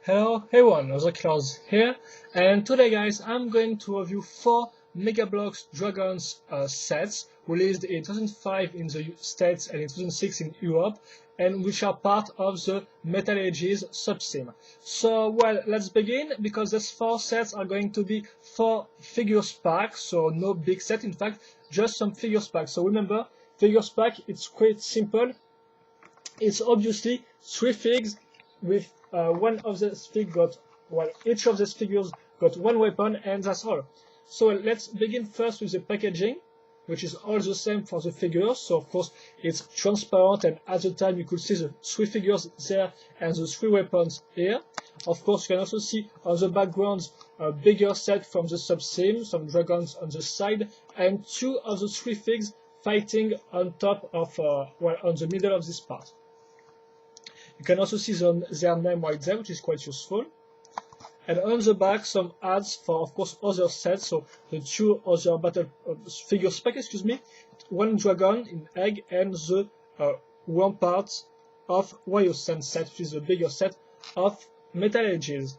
Hello everyone, Odaku here, and today guys I'm going to review 4 Megabloks Dragons sets released in 2005 in the States and in 2006 in Europe, and which are part of the Metal Ages subsim. So well, let's begin, because these 4 sets are going to be 4 figures pack, so no big set, in fact just some figures pack. So remember, figures pack, it's quite simple. It's obviously 3 figs with one of these figures got, well, each of these figures got 1 weapon, and that's all. So let's begin first with the packaging, which is all the same for the figures. So of course it's transparent, and at the time you could see the 3 figures there and the 3 weapons here. Of course you can also see on the backgrounds a bigger set from the subsim, some dragons on the side, and 2 of the 3 figs fighting on top of, well, on the middle of this part. You can also see their name right there, which is quite useful. And on the back, some ads for, of course, other sets. So the 2 other battle figures pack, excuse me, 1 dragon in egg, and the Ramparts of Warrior Sun set, which is the bigger set of Metal Ages.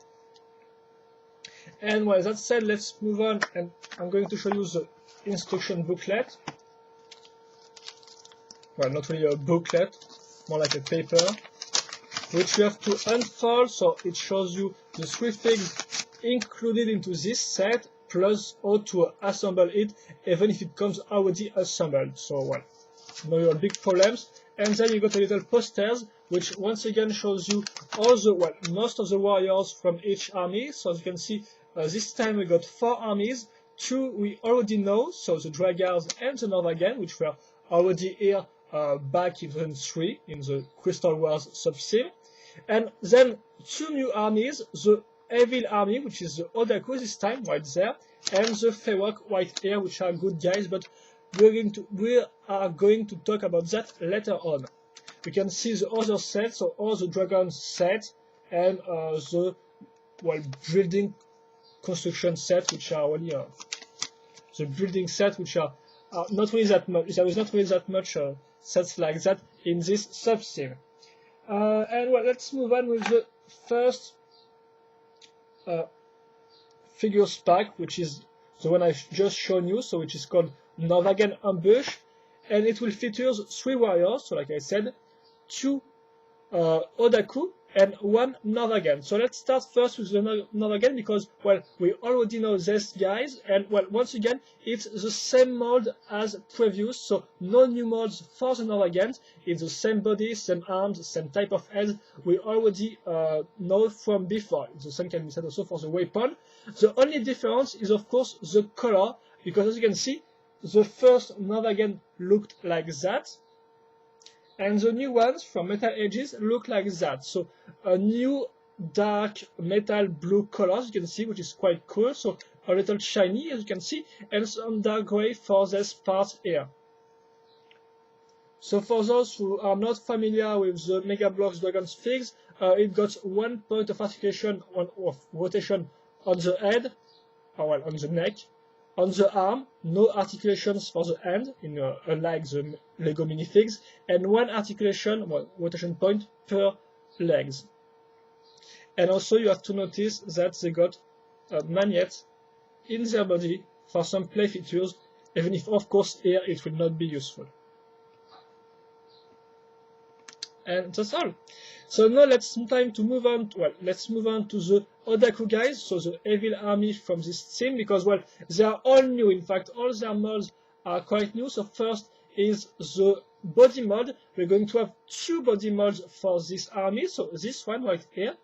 And with that said, let's move on, and I'm going to show you the instruction booklet. Well, not really a booklet, more like a paper, which you have to unfold. So it shows you the 3 figs included into this set, plus how to assemble it, even if it comes already assembled. So well, no real big problems. And then you got a little posters, which once again shows you all the, well, most of the warriors from each army. So as you can see, this time we got 4 armies. 2 we already know, so the Draigars and the Norvagen, which were already here back in 2003 in the Crystal Wars subsim. And then 2 new armies, the Evil Army, which is the Odaku this time, right there, and the Feywild right here, which are good guys, but we are going to talk about that later on. We can see the other sets, so all the dragon set, and the, well, building construction set, which are only the building set, which are not really that much. There is not really that much sets like that in this subsim. And well, let's move on with the first figures pack, which is the one I've just shown you, so which is called Norvagen Ambush, and it will feature 3 warriors, so like I said, 2 Odaku and 1 Norvagen. So let's start first with the Norvagen, because, well, we already know these guys, and well, once again, it's the same mold as previous, so no new molds for the Norvagen. It's the same body, same arms, same type of head we already know from before. The same can be said also for the weapon. The only difference is, of course, the color, because as you can see, the first Norvagen looked like that, and the new ones from Metal Ages look like that. So a new dark metal blue color, as you can see, which is quite cool. So a little shiny, as you can see, and some dark gray for this part here. So for those who are not familiar with the Megabloks Dragons figs, it got 1 point of articulation of rotation on the head, or well, on the neck. On the arm, no articulations for the hand, unlike the Lego minifigs, and 1 articulation, well, rotation point per legs. And also you have to notice that they got a magnet in their body for some play features, even if of course here it will not be useful. And that's all. So now let's move on to the Odaku guys, so the Evil Army from this team, because, well, they are all new. In fact, all their molds are quite new. So first is the body mod. We're going to have 2 body mods for this army. So this one right here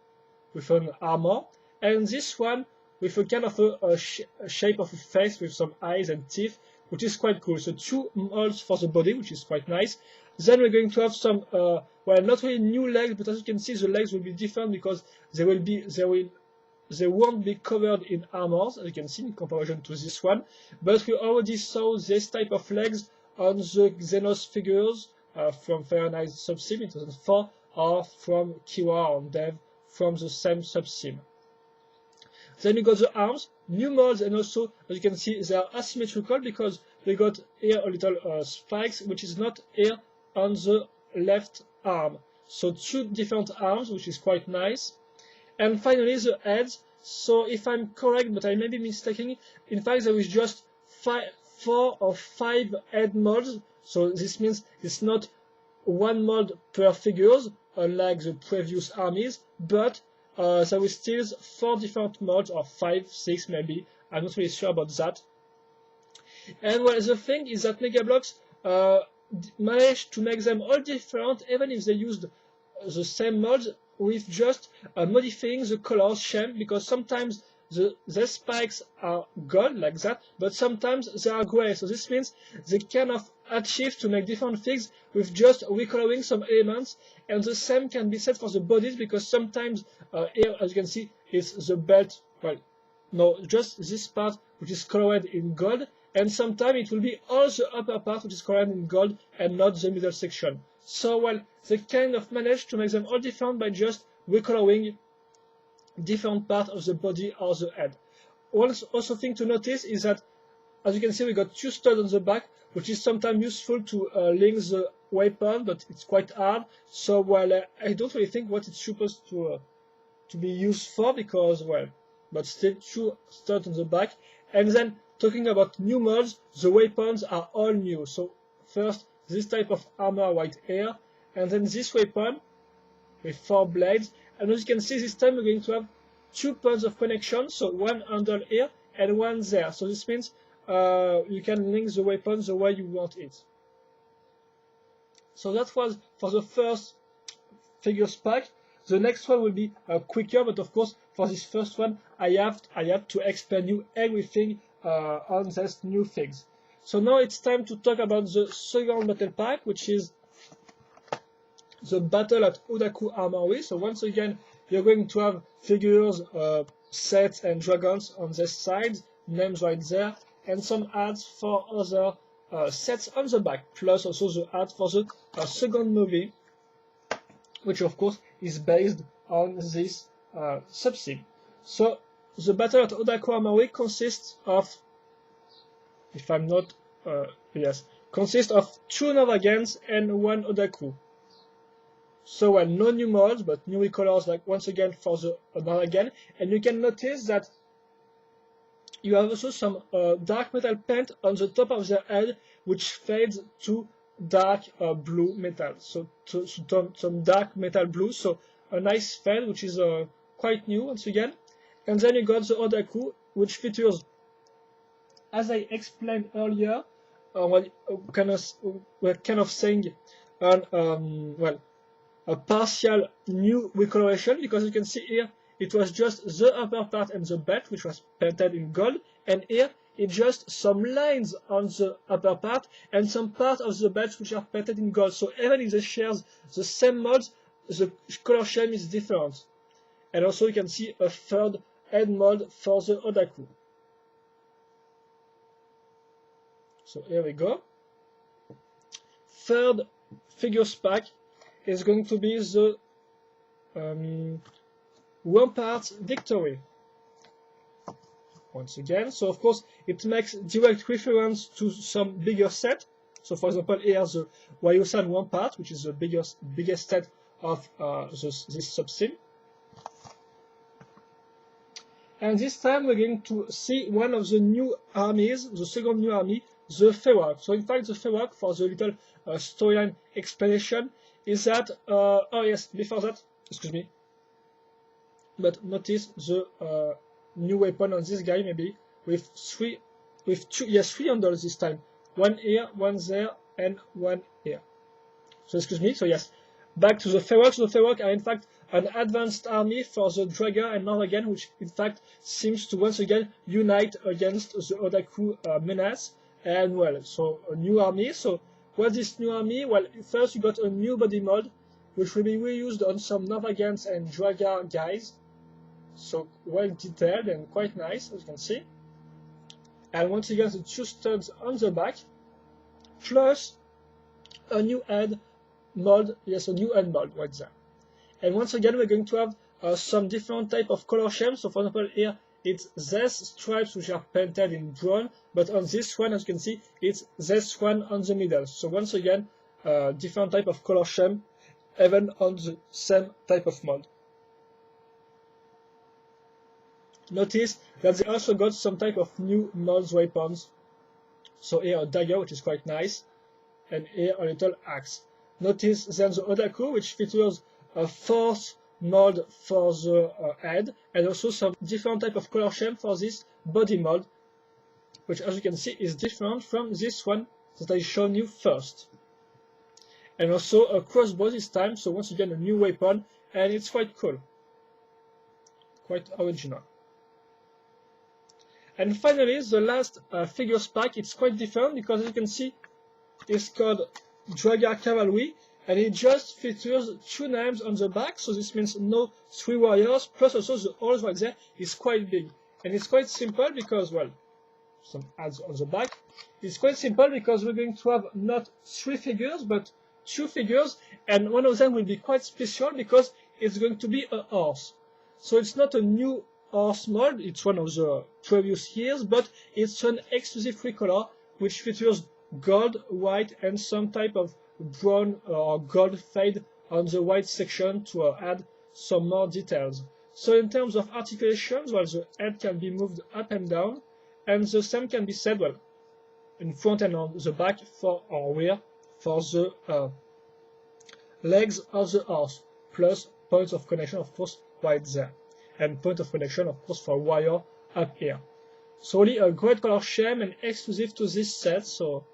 with an armor, and this one with a kind of a shape of a face with some eyes and teeth, which is quite cool. So 2 molds for the body, which is quite nice. Then we're going to have some, well, not really new legs, but as you can see, the legs will be different because they won't be covered in armors, as you can see, in comparison to this one. But we already saw this type of legs on the Xenos figures from Fahrenheit subsim in 2004, or from Kiwa on Dev from the same subsim. Then you got the arms, new molds, and also, as you can see, they are asymmetrical because we got here a little spikes, which is not here on the left arm. So 2 different arms, which is quite nice. And finally the heads. So if I'm correct, but I may be mistaken, in fact there is just 4 or 5 head molds. So this means it's not one mold per figures, unlike the previous armies, but there is still 4 different molds, or 5, 6 maybe. I'm not really sure about that. And well, the thing is that Megabloks managed to make them all different, even if they used the same molds, with just modifying the color scheme, because sometimes the spikes are gold like that, but sometimes they are gray. So this means they kind of achieve to make different things with just recoloring some elements. And the same can be said for the bodies, because sometimes here, as you can see, it's the belt. Well, no, just this part which is colored in gold, and sometimes it will be all the upper part which is colored in gold and not the middle section. So well, they kind of managed to make them all different by just recoloring different part of the body or the head. One also thing to notice is that, as you can see, we got 2 studs on the back, which is sometimes useful to link the weapon, but it's quite hard. So well, I don't really think what it's supposed to be used for, because well, but still 2 studs on the back. And then talking about new molds, the weapons are all new. So first this type of armor right here, and then this weapon with 4 blades. And as you can see, this time we're going to have 2 points of connection, so one handle here and one there. So this means you can link the weapon the way you want it. So that was for the first figures pack. The next one will be quicker, but of course for this first one I have to explain you everything on these new things. So now it's time to talk about the second battle pack, which is the battle at Odaku Armory. So once again, you're going to have figures, sets, and dragons on this side, names right there, and some ads for other sets on the back, plus also the ad for the second movie, which of course is based on this subsim. So the battle at Odaku Armory consists of, if I'm not, consists of 2 Norvagens and 1 Odaku. So well, no new molds, but new recolors, like once again for the Norvagen. And you can notice that you have also some dark metal paint on the top of the head, which fades to dark blue metal. So some dark metal blue, so a nice fade, which is quite new once again. And then you got the Odaku, which features, as I explained earlier, we're kind of saying a partial new recoloration, because you can see here it was just the upper part and the belt which was painted in gold, and here it's just some lines on the upper part and some part of the belt which are painted in gold. So even if they share the same molds, the color scheme is different. And also you can see a third head mold for the Odaku. So here we go. Third figures pack is going to be the Ramparts Victory. Once again, so of course it makes direct reference to some bigger set. So for example, here the Wayosan Rampart, which is the biggest set of this subsim. And this time we're going to see one of the new armies, the second new army, the Fewak. So in fact the Fewak, for the little storyline explanation, is that, oh yes, before that, excuse me, but notice the new weapon on this guy, maybe, with three handles this time. One here, one there, and one here. So excuse me, so yes, back to the Fewak. So the Fewak are in fact an advanced army for the Draigar and Norvagen, which in fact seems to once again unite against the Odaku menace. And well, so a new army. So what's this new army? Well, first you got a new body mod, which will be reused on some Norvagens and Draigar guys. So well detailed and quite nice, as you can see. And once again, the 2 studs on the back, plus a new head mold. Yes, a new head mold right there. And once again, we're going to have some different type of color schemes. So for example, here it's these stripes which are painted in brown, but on this one, as you can see, it's this one on the middle. So once again, different type of color scheme, even on the same type of mold. Notice that they also got some type of new mods weapons. So here a dagger, which is quite nice, and here a little axe. Notice then the Odaku, which features a force mold for the head, and also some different type of color scheme for this body mold, which as you can see is different from this one that I shown you first. And also a crossbow this time, so once again a new weapon, and it's quite cool, quite original. And finally, the last figures pack, it's quite different because as you can see, it's called Draigar Cavalry, and it just features 2 names on the back, so this means no 3 warriors, plus also the holes right there is quite big. And it's quite simple because, well, some ads on the back. It's quite simple because we're going to have not 3 figures, but 2 figures, and one of them will be quite special because it's going to be a horse. So it's not a new horse mold, it's one of the previous years, but it's an exclusive recolor which features gold, white, and some type of brown or gold fade on the white section to add some more details. So in terms of articulations, well, the head can be moved up and down, and the same can be said, well, in front and on the back for or rear for the legs of the horse, plus points of connection, of course, right there, and point of connection, of course, for wire up here. So really a great color scheme and exclusive to this set. So,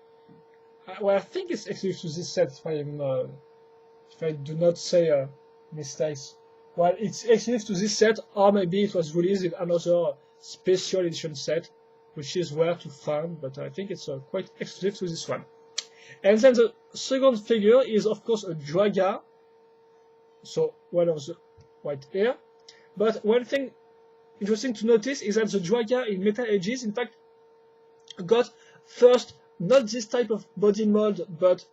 well, I think it's exclusive to this set if I do not say mistakes. Well, it's exclusive to this set, or maybe it was released in another special edition set, which is rare to find, but I think it's quite exclusive to this one. And then the second figure is, of course, a Draigar, so one of the white hair. But one thing interesting to notice is that the Draigar in Metal Ages, in fact, got first not this type of body mold, but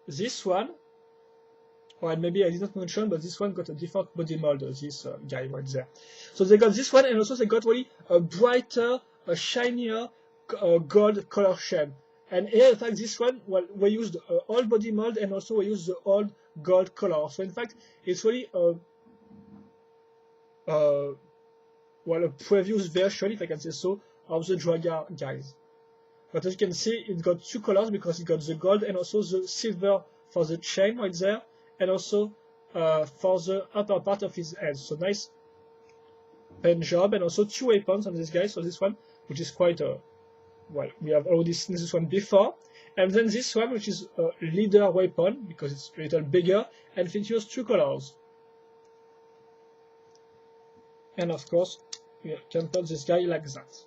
this one. Or maybe I did not mention, but this one got a different body mold, this guy right there. So they got this one, and also they got really a brighter, a shinier gold color scheme. And here, in fact, this one, well, we used old body mold, and also we used the old gold color. So in fact, it's really well, a previous version, if I can say so, of the Draigar guys. But as you can see, it got 2 colors because it got the gold and also the silver for the chain right there, and also for the upper part of his head. So nice paint job, and also 2 weapons on this guy. So this one, which is quite well, we have already seen this one before, and then this one, which is a leader weapon because it's a little bigger and features 2 colors. And of course, we can put this guy like that.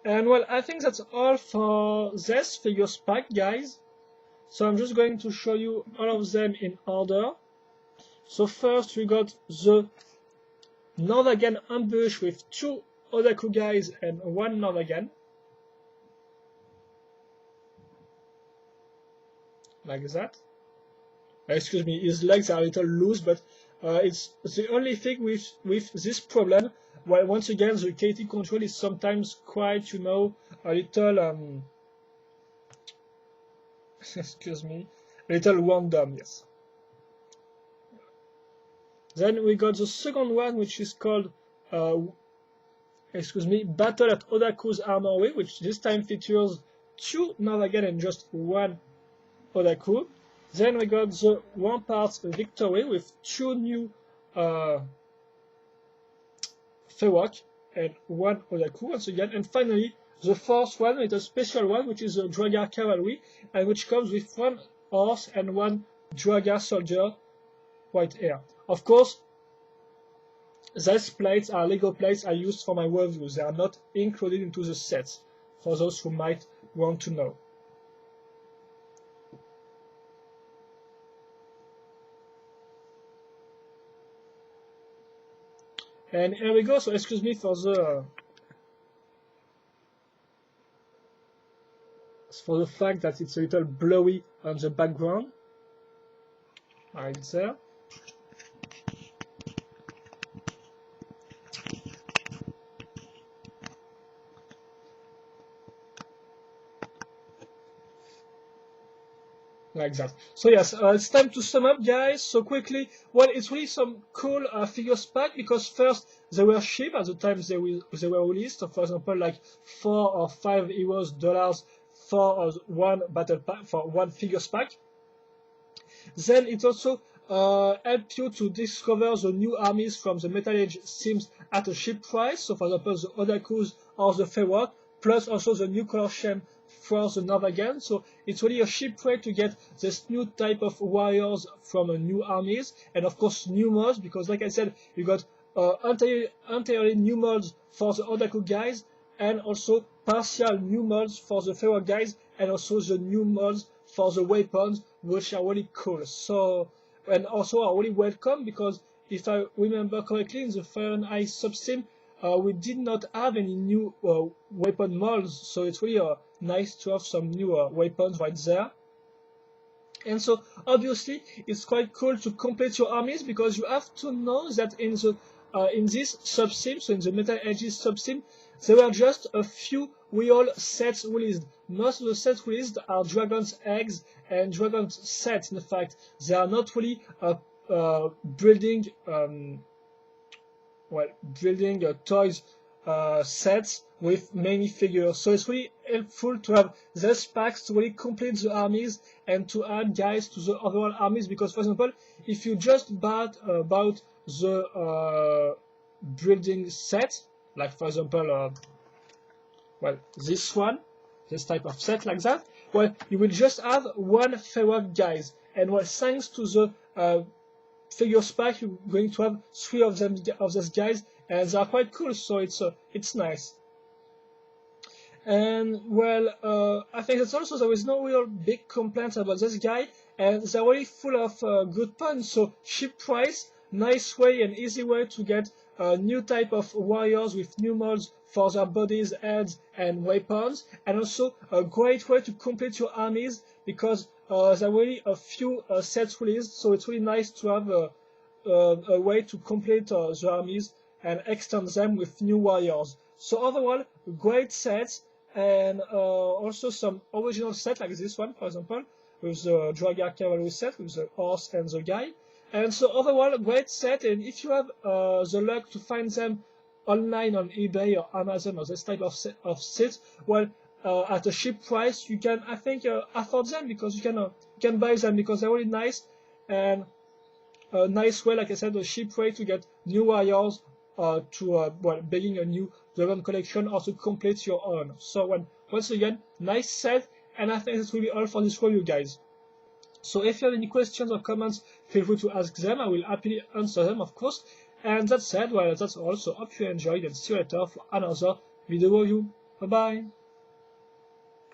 And well, I think that's all for this figures pack, guys. So I'm just going to show you all of them in order. So first we got the Norvagen ambush with 2 Odaku guys and 1 Norvagen. Like that. Excuse me, his legs are a little loose, but it's the only thing with this problem. Well, once again, the KT control is sometimes quite, you know, a little excuse me, a little random, yes. Then we got the second one, which is called excuse me, Battle at Odaku's Armory, which this time features 2 Norvagen and just 1 Odaku. Then we got the Ramparts Victory with 2 new Fewok and 1 Odaku once again. And finally, the fourth one is a special one, which is the Draigar Cavalry, and which comes with 1 horse and 1 Draigar soldier, white hair. Of course, these plates are Lego plates I used for my reviews. They are not included into the sets, for those who might want to know. And here we go. So excuse me for the fact that it's a little blurry on the background. Right there. like that. So yes, it's time to sum up, guys. So quickly, well, it's really some cool figures pack because first they were cheap at the time they were released. So for example, like $4 or $5 for one battle pack for one figures pack. Then it also helped you to discover the new armies from the Metal Age themes at a cheap price. So for example, the Odakus or the Feywild, plus also the new color scheme for the Norvagen. So it's really a cheap way to get this new type of warriors from new armies, and of course new mods, because like I said, you got entirely new mods for the Odaku guys, and also partial new mods for the Feywild guys, and also the new mods for the weapons, which are really cool. So, and also are really welcome, because if I remember correctly, in the Fire and Ice subsim, we did not have any new weapon molds, so it's really nice to have some new weapons right there. And so obviously it's quite cool to complete your armies, because you have to know that in this subsim, so in the Metal Ages subsim, there were just a few real sets released. Most of the sets released are Dragon's Eggs and Dragon's sets. In fact, they are not really building toys sets with many figures. So it's really helpful to have these packs to really complete the armies and to add guys to the overall armies. Because, for example, if you just bought the building set, like for example, well, this type of set like that, well, you will just have one Feywild guys, and well, thanks to the figures pack, you're going to have 3 of those guys, and they are quite cool. So it's nice. And well, I think that's also there is no real big complaints about this guy, and they're really full of good puns. So cheap price, nice way and easy way to get a new type of warriors with new molds for their bodies, heads, and weapons, and also a great way to complete your armies, because there are really a few sets released. So it's really nice to have a way to complete the armies and extend them with new warriors. So overall, great sets, and also some original set like this one, for example, with the Draigar Cavalry set with the horse and the guy. And so overall, great set. And if you have the luck to find them online on eBay or Amazon or this type of sets, well, at a cheap price, you can, I think, afford them, because you can buy them because they're really nice, and a nice way, like I said, a cheap way to get new warriors building a new Dragon collection, or to complete your own. So once again, nice set, and I think that's really all for this review, guys. So if you have any questions or comments, feel free to ask them. I will happily answer them, of course. And that said, well, that's all. So hope you enjoyed, and see you later for another video review. Bye bye.